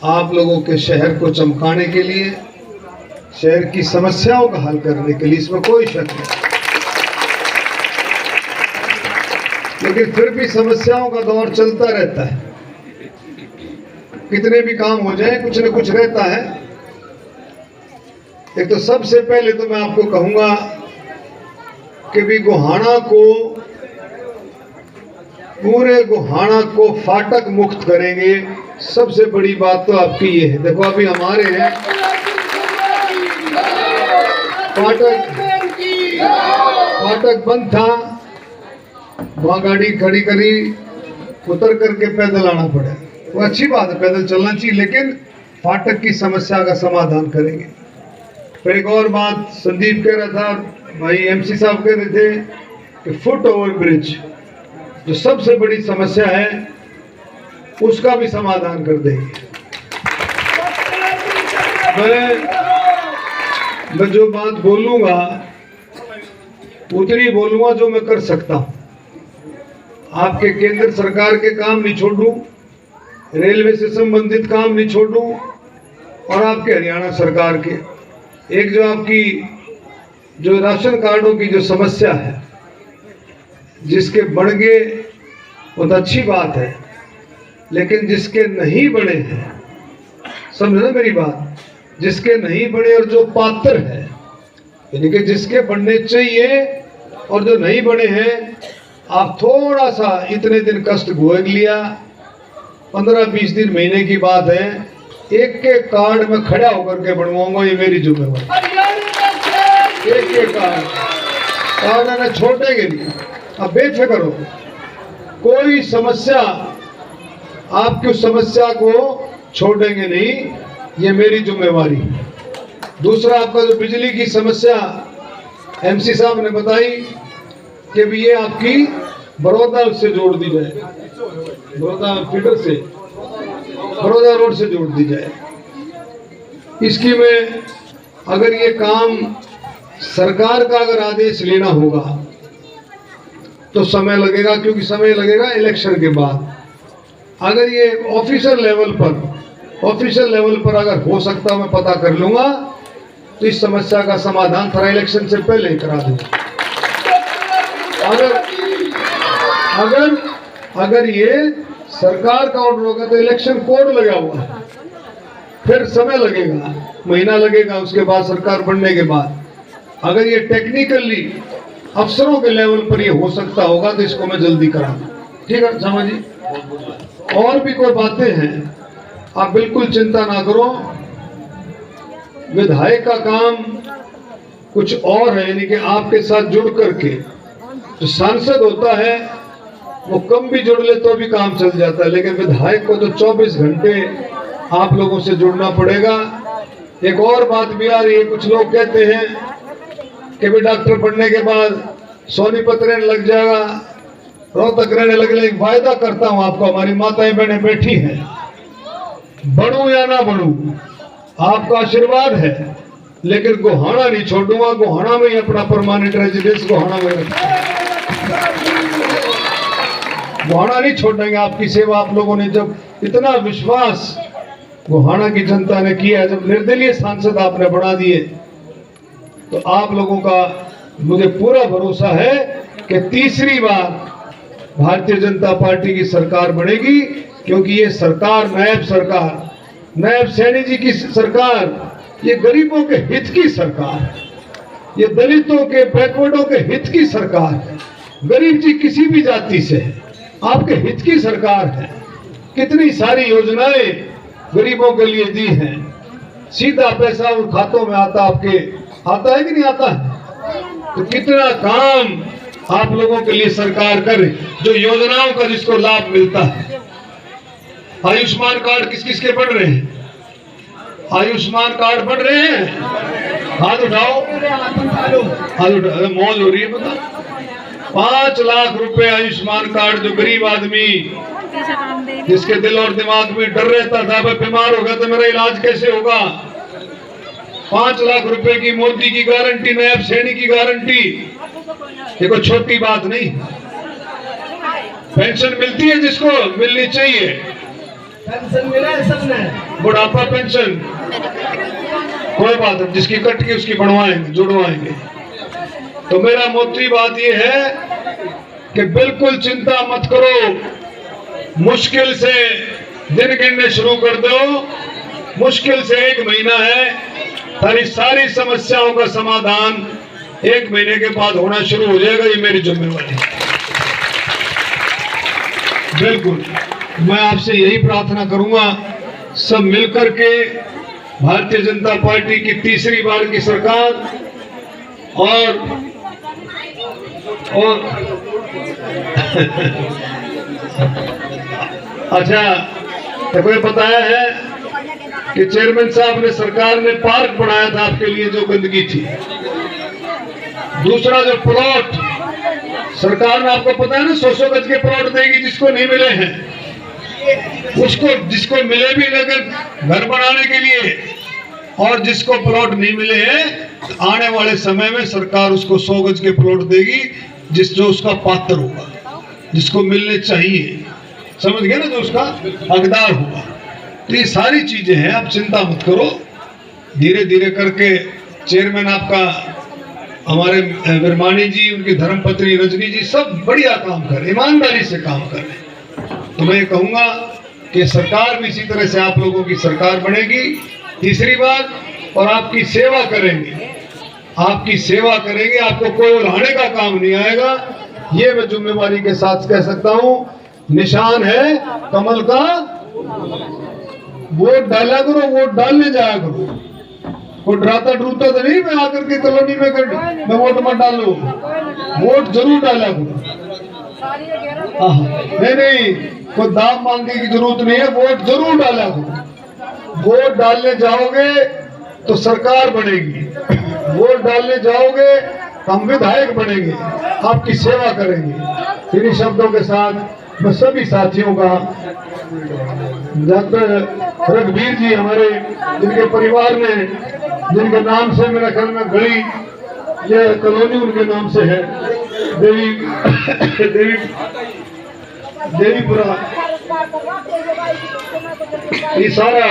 आप लोगों के शहर को चमकाने के लिए, शहर की समस्याओं का हल करने के लिए, इसमें कोई शक नहीं। लेकिन फिर भी समस्याओं का दौर चलता रहता है, कितने भी काम हो जाए कुछ न कुछ रहता है। एक तो सबसे पहले तो मैं आपको कहूंगा कि भी गोहाना को, पूरे गोहाना को फाटक मुक्त करेंगे। सबसे बड़ी बात तो आपकी ये है। देखो अभी हमारे हैं फाटक बंद था, वहां गाड़ी खड़ी करी, उतर करके पैदल आना पड़ा। वो अच्छी बात है, पैदल चलना चाहिए, लेकिन फाटक की समस्या का समाधान करेंगे। फिर एक और बात संदीप कह रहा था, भाई एमसी साहब कह रहे थे कि फुट ओवर ब्रिज जो सबसे बड़ी समस्या है उसका भी समाधान कर देंगे। मैं जो बात बोलूंगा उतनी बोलूंगा जो मैं कर सकता हूं। आपके केंद्र सरकार के काम नहीं छोड़ूं, रेलवे से संबंधित काम नहीं छोड़ूं, और आपके हरियाणा सरकार के एक जो आपकी जो राशन कार्डों की जो समस्या है, जिसके बढ़ गए वो तो अच्छी बात है, लेकिन जिसके नहीं बने हैं, समझो ना मेरी बात, जिसके नहीं बने और जो पात्र है, यानी कि जिसके बनने चाहिए और जो नहीं बने हैं, आप थोड़ा सा इतने दिन कष्ट भोग लिया, 15-20 दिन महीने की बात है, एक के कार्ड में खड़ा होकर के बनवाऊंगा, ये मेरी जिम्मेवारी। एक के कार्ड आना छोड़ेंगे नहीं, अब बेफिक्र हो। कोई समस्या, आपकी उस समस्या को छोड़ेंगे नहीं, ये मेरी जिम्मेवारी। दूसरा, आपका जो बिजली की समस्या एमसी साहब ने बताई कि भी ये आपकी बड़ौदा से जोड़ दी जाए, बड़ौदा फीडर से, बड़ौदा रोड से जोड़ दी जाए। इसकी में अगर ये काम सरकार का अगर आदेश लेना होगा तो समय लगेगा, क्योंकि समय लगेगा इलेक्शन के बाद। अगर ये ऑफिशियल लेवल पर अगर हो सकता मैं पता कर लूंगा तो इस समस्या का समाधान थोड़ा इलेक्शन से पहले ही करा दूंगा। अगर ये सरकार का ऑर्डर होगा तो इलेक्शन कोड लगा हुआ है, फिर समय लगेगा, महीना लगेगा उसके बाद सरकार बनने के बाद। अगर ये टेक्निकली अफसरों के लेवल पर ये हो सकता होगा तो इसको मैं जल्दी करा दूं। ठीक है शर्मा जी, और भी कोई बातें हैं आप बिल्कुल चिंता ना करो। विधायक का काम कुछ और है, यानी कि आपके साथ जुड़ करके, जो सांसद होता है वो कम भी जुड़ ले तो भी काम चल जाता है, लेकिन विधायक को तो 24 घंटे आप लोगों से जुड़ना पड़ेगा। एक और बात भी आ रही है, कुछ लोग कहते हैं कि भी डॉक्टर पढ़ने के बाद सोनीपत रहने लग जाएगा, रोहतक रहने लगे। वायदा करता हूं आपको, हमारी माताएं बहनें बैठी हैं, बढ़ूं या ना बढ़ूं आपका आशीर्वाद है, लेकिन गोहाना नहीं छोड़ूंगा। गोहाना में ही अपना परमानेंट रेजिडेंस गोहाना में गोहाना नहीं छोड़ेंगे। आपकी सेवा आप लोगों ने जब इतना विश्वास गोहाना की जनता ने किया, जब निर्दलीय सांसद आपने बना दिए, तो आप लोगों का मुझे पूरा भरोसा है कि तीसरी बार भारतीय जनता पार्टी की सरकार बनेगी, क्योंकि ये सरकार नायब सैनी जी की सरकार, ये गरीबों के हित की सरकार है, ये दलितों के बैकवर्डों के हित की सरकार है। गरीब जी किसी भी जाति से है, आपके हित की सरकार है। कितनी सारी योजनाएं गरीबों के लिए दी हैं, सीधा पैसा उन खातों में आता, आपके आता है कि नहीं आता है? तो कितना काम आप लोगों के लिए सरकार करे, जो योजनाओं का जिसको लाभ मिलता है। आयुष्मान कार्ड किस किस के बन रहे हैं? आयुष्मान कार्ड बन रहे हैं? हाथ उठाओ, हाथ उठाओ, मौज हो रही है। पता 5 लाख रुपए आयुष्मान कार्ड, जो गरीब आदमी जिसके दिल और दिमाग में डर रहता था, मैं बीमार होगा तो मेरा इलाज कैसे होगा, 5 लाख रुपए की मोदी की गारंटी, नायब सैनी की गारंटी, ये कोई छोटी बात नहीं। पेंशन मिलती है जिसको मिलनी चाहिए, पेंशन मिला है सबने, बुढ़ापा पेंशन कोई बात नहीं, जिसकी कट की उसकी बढ़वाएंगे, जुड़वाएंगे। तो मेरा मोटी बात यह है कि बिल्कुल चिंता मत करो, मुश्किल से दिन गिनने शुरू कर दो, मुश्किल से 1 महीना है, तारी सारी समस्याओं का समाधान 1 महीने के बाद होना शुरू हो जाएगा। ये मेरी जिम्मेवारी है। बिल्कुल मैं आपसे यही प्रार्थना करूंगा, सब मिलकर के भारतीय जनता पार्टी की तीसरी बार की सरकार और अच्छा, तो कोई बताया है कि चेयरमैन साहब ने, सरकार ने पार्क बनाया था आपके लिए जो गंदगी थी। दूसरा जो प्लॉट सरकार ने, आपको पता है ना, 100 गज के प्लॉट देगी जिसको नहीं मिले हैं, उसको जिसको मिले भी लेकिन घर बनाने के लिए, और जिसको प्लॉट नहीं मिले हैं आने वाले समय में सरकार उसको 100 गज के प्लॉट देगी, जो उसका पात्र होगा, जिसको मिलने चाहिए, समझ गए ना, जो उसका हकदार होगा। तो ये सारी चीजें हैं, आप चिंता मत करो, धीरे धीरे करके चेयरमैन आपका, हमारे विरमानी जी, उनकी धर्मपत्नी रजनी जी, सब बढ़िया काम कर रहे, ईमानदारी से काम कर रहे। तो मैं कहूंगा कि सरकार भी इसी तरह से आप लोगों की सरकार बनेगी तीसरी बार, और आपकी सेवा करेंगे, आपकी सेवा करेंगे, आपको कोई उल्हाने का काम नहीं आएगा, ये मैं जिम्मेवारी के साथ कह सकता हूं। निशान है कमल का, वोट डाला करो, वोट डालने जाया करो, कोई डराता डरूता तो नहीं मैं आकर के कॉलोनी में मैं वोट मत डालू, वोट जरूर डाला करो। नहीं, कोई दाम मांगने की जरूरत नहीं है, वोट जरूर डाला करो। वोट डालने जाओगे तो सरकार बनेगी, वोट डालने जाओगे हम विधायक बनेंगे, आपकी सेवा करेंगे। इन्हीं शब्दों के साथ मैं सभी साथियों का, डॉक्टर रघुवीर जी हमारे, जिनके परिवार में, जिनके नाम से मेरा ख्याल में गली, ये कॉलोनी उनके नाम से है, देवीपुरा, ये सारा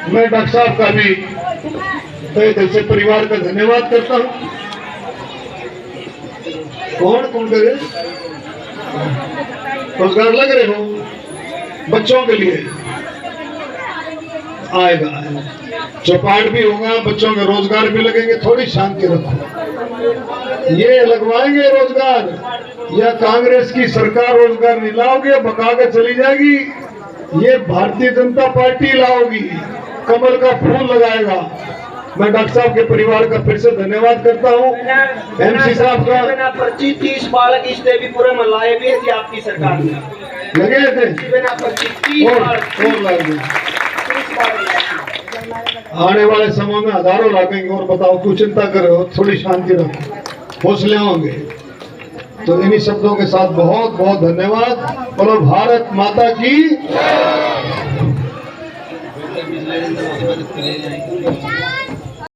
मैं डॉक्टर साहब का भी तहे दिल से परिवार का धन्यवाद करता हूँ। कौन करे, रोजगार लग रहे हो बच्चों के लिए, आएगा, चौपाट भी होगा, बच्चों के रोजगार भी लगेंगे, थोड़ी शांति रखो। ये लगवाएंगे रोजगार, या कांग्रेस की सरकार रोजगार नहीं लाओगे, बका के चली जाएगी, ये भारतीय जनता पार्टी लाओगी, कमल का फूल लगाएगा। मैं डॉक्टर साहब के परिवार का फिर से धन्यवाद करता हूँ, एमसी साहब का। 25-30 बालक इस देवीपुरा में लाए भी थी आपकी सरकार में, लगे थे, आने वाले समय में हजारों लागेंगे। और बताओ, तू चिंता करो, थोड़ी शांति रखो, हौसले होंगे। तो इन्हीं शब्दों के साथ बहुत बहुत धन्यवाद। बोलो भारत माता की।